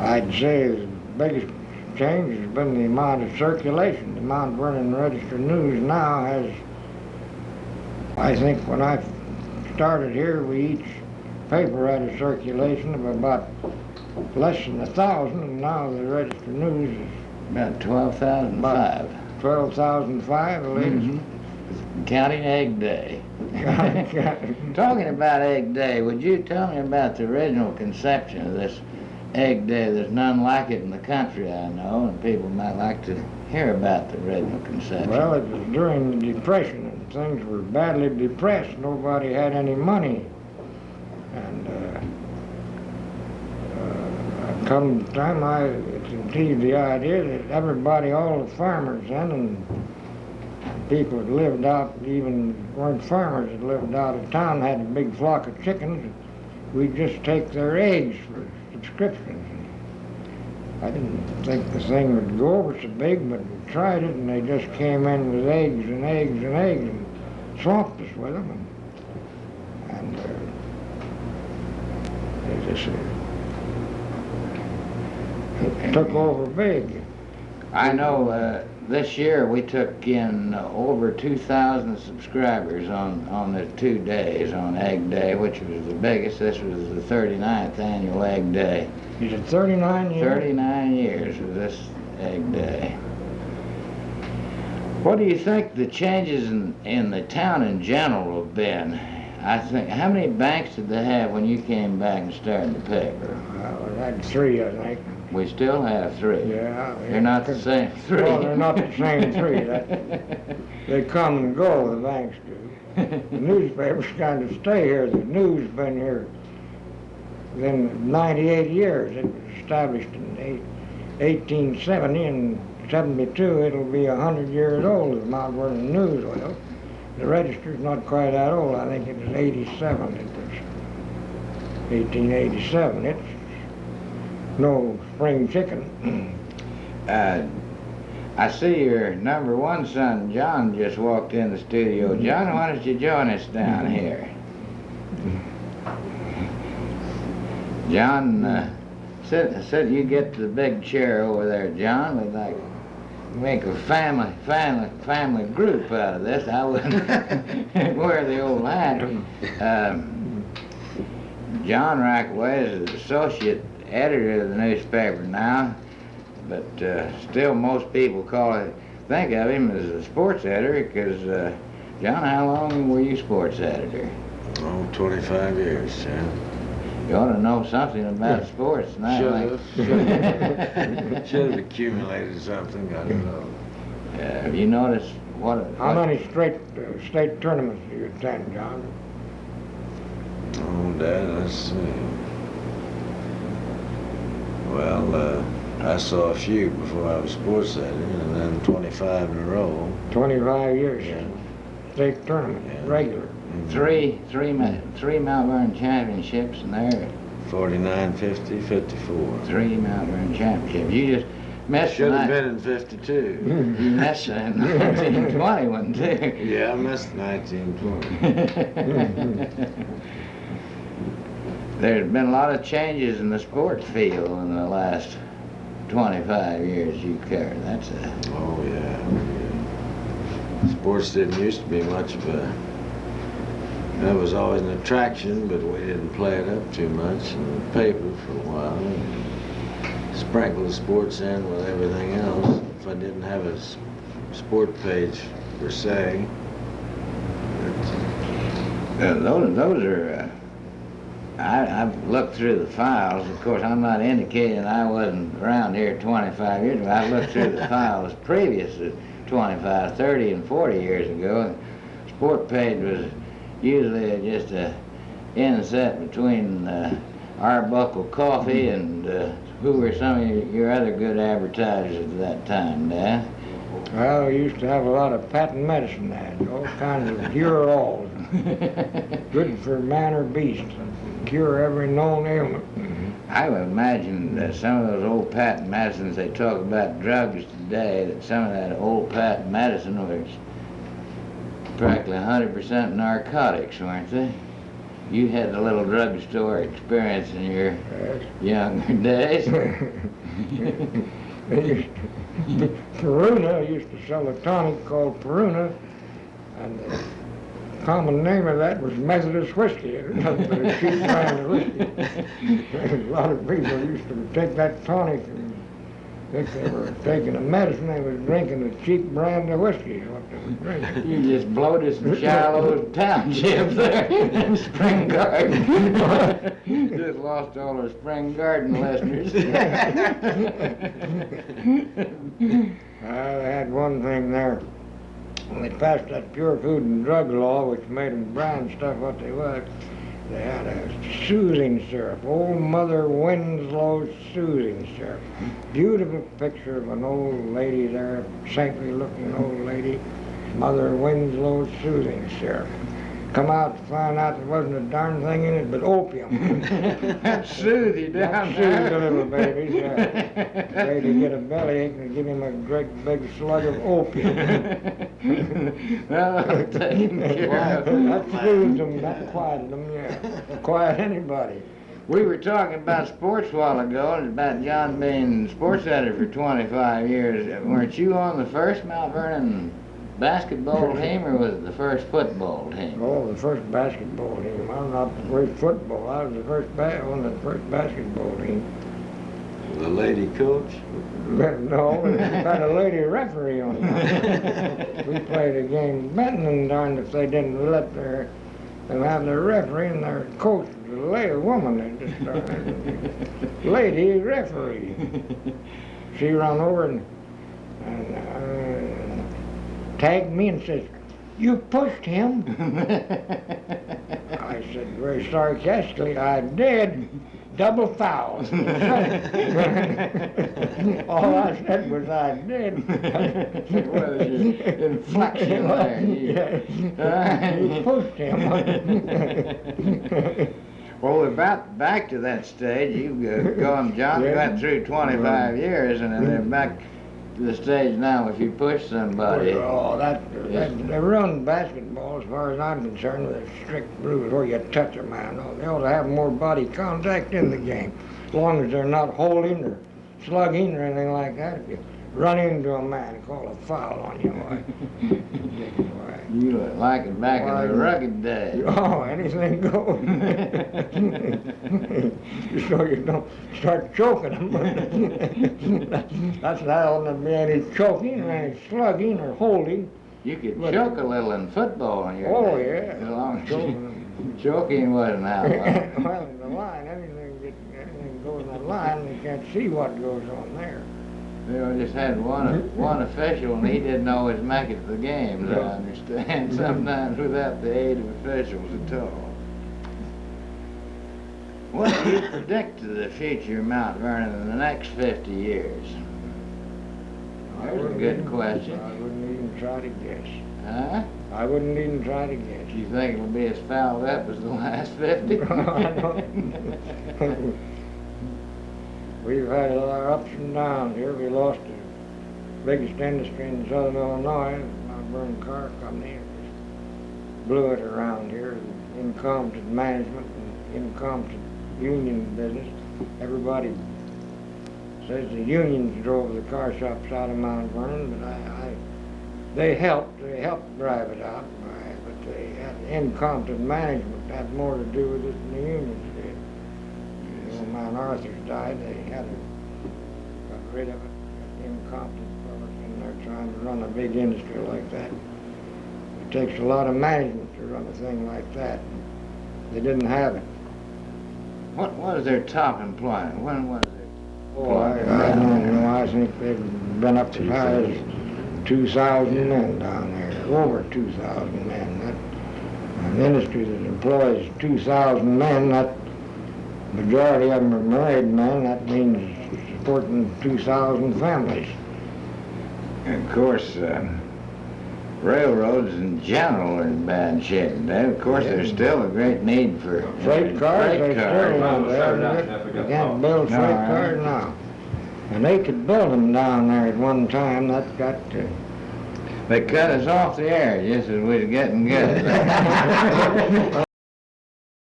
I'd say the biggest change has been the amount of circulation. The Mount Vernon Register News now has, I think when I started here, each paper had a circulation of about less than 1,000, and now the Register News is about 12,005. 12,005, the latest. Counting Egg Day. Talking about Egg Day, would you tell me about the original conception of this Egg Day? There's none like it in the country, I know, and people might like to hear about the original conception. Well, it was during the Depression, and things were badly depressed. Nobody had any money. And come the time I conceived the idea that everybody, all the farmers then, and people that lived out, even weren't farmers that lived out of town, had a big flock of chickens. We'd just take their eggs for subscriptions. I didn't think the thing would go over so big, but we tried it, and they just came in with eggs and eggs and eggs and swamped us with them. And they just it took over big. I know this year we took in over 2,000 subscribers on the 2 days on Egg Day, which was the biggest. This was the 39th annual Egg Day. You said 39 years? 39 years of this Egg Day. What do you think the changes in the town in general have been? I think, how many banks did they have when you came back and started the paper? We had 3, I think. We still have 3. Yeah. They're not the same 3. Well, they're not the same 3. They come and go, the banks do. The newspapers kind of stay here. The news has been here within 98 years. It was established in 1870, and 72 it'll be 100 years old, the Mount Vernon News will. The register's not quite that old. I think it was 87. It was 1887. It's no spring chicken. I see your number 1 son, John, just walked in the studio. John, why don't you join us down here? John, sit, you get the big chair over there, John. We'd like to make a family group out of this. I wouldn't wear the old hat. John Rackaway is the associate editor of the newspaper now, but still most people think of him as a sports editor, because John, how long were you sports editor? Oh, 25 years, yeah. You ought to know something about sports now. Should have accumulated something, I don't know. Have you noticed How many state tournaments do you attend, John? Oh, Dad, let's see. Well, I saw a few before I was sports editor, and then 25 in a row. 25 years. Yeah. State tournament, Yeah. regular. three Mount Vernon championships, and there 49, 50, 54. 3 Mount Vernon championships. You just missed Should have the been in 52. You missed the 1920 one too. Yeah, I missed 1920. There's been a lot of changes in the sports field in the last 25 years you covered. That's a... Oh, yeah. Sports didn't used to be much of a... That was always an attraction, but we didn't play it up too much in the paper for a while. And sprinkle the sports in with everything else. If I didn't have a sport page per se. Those are... I've looked through the files. Of course, I'm not indicating I wasn't around here 25 years ago. I've looked through the files previous to 25, 30, and 40 years ago. The sport page was usually just a inset between Arbuckle Coffee and who were some of your other good advertisers at that time, Dad? Well, we used to have a lot of patent medicine ads, all kinds of cure-alls. Good for man or beast. Cure every known ailment. I would imagine that some of those old patent medicines, they talk about drugs today, that some of that old patent medicine was practically 100% narcotics, weren't they? You had a little drugstore experience in your Yes. younger days. Peruna used to sell a tonic called Peruna, and the common name of that was Methodist whiskey. It was nothing but a cheap brand of whiskey. A lot of people used to take that tonic and if they were taking a medicine, they was drinking a cheap brand of whiskey, what they were drinking. You just bloated some shallow townships there in Spring Garden. Just lost all our Spring Garden listeners. I had one thing there. When they passed that pure food and drug law, which made them brand stuff what they was, they had a soothing syrup, Old Mother Winslow's soothing syrup. Beautiful picture of an old lady there, saintly looking old lady, Mother Winslow's soothing syrup. Come out to find out there wasn't a darn thing in it but opium. That soothed you down That soothed the little babies, yeah. Lady get a bellyache and give him a great big slug of opium. Well, I'll take care of it. That soothed them, that quieted them, yeah. Quiet anybody. We were talking about sports a while ago, and about John being sports editor for 25 years. Weren't you on the first Mount Vernon basketball team, or was it the first football team? Oh, the first basketball team. I'm not the first football. I was the first on the first basketball team. The lady coach? No, we had a lady referee on it. We played a game in Benton, and darned if they didn't let them have their referee and their coach, a woman, they just started. Lady referee. She run over and tagged me and says, "You pushed him." I said very sarcastically, "I did. Double foul." All I said was, "I did." What was your inflection there? You pushed him. Well, we're about back to that stage. You've gone, John, Yeah. went through 25 years, and then they're back to the stage now if you push somebody. Oh, they run basketball, as far as I'm concerned, with a strict rules where you touch a man. Oh, they ought to have more body contact in the game, as long as they're not holding or slugging or anything like that. If you run into a man, call a foul on you. Why? You look like it back in the rugged days. Oh, anything goes. So you don't start choking them. That's not going to be any choking or any slugging or holding. You could choke a little in football on your Oh, day, yeah. as long as choking wasn't outlawed. Well, in the line, anything goes in the line, you can't see what goes on there. We just had one official, and he didn't always make it to the games, I understand, sometimes without the aid of officials at all. What do you predict to the future of Mount Vernon in the next 50 years? There's a good question. I wouldn't even try to guess. Huh? I wouldn't even try to guess. You think it'll be as fouled up as the last 50? I don't. We've had a lot of ups and downs here. We lost the biggest industry in southern Illinois, Mount Vernon Car Company. It just blew it around here. Incompetent management and incompetent union business. Everybody says the unions drove the car shops out of Mount Vernon, but they helped drive it out. But they had incompetent management had more to do with it than the unions did. When Mount Arthur's died, they got rid of it. Incompetent fellows in there trying to run a big industry like that. It takes a lot of management to run a thing like that. They didn't have it. What was their top employment? When was it? Oh, I don't know. I think they've been up as high as 2,000 men down there. Over 2,000 men. An industry that employs 2,000 men, that majority of them are married men, that means supporting 2,000 families. And of course, railroads in general are in bad shape. Of course, there's still a great need for Freight cars, they still run there. They They can't build freight cars now. And they could build them down there at one time. That got to... They cut us off the air just as we was getting good.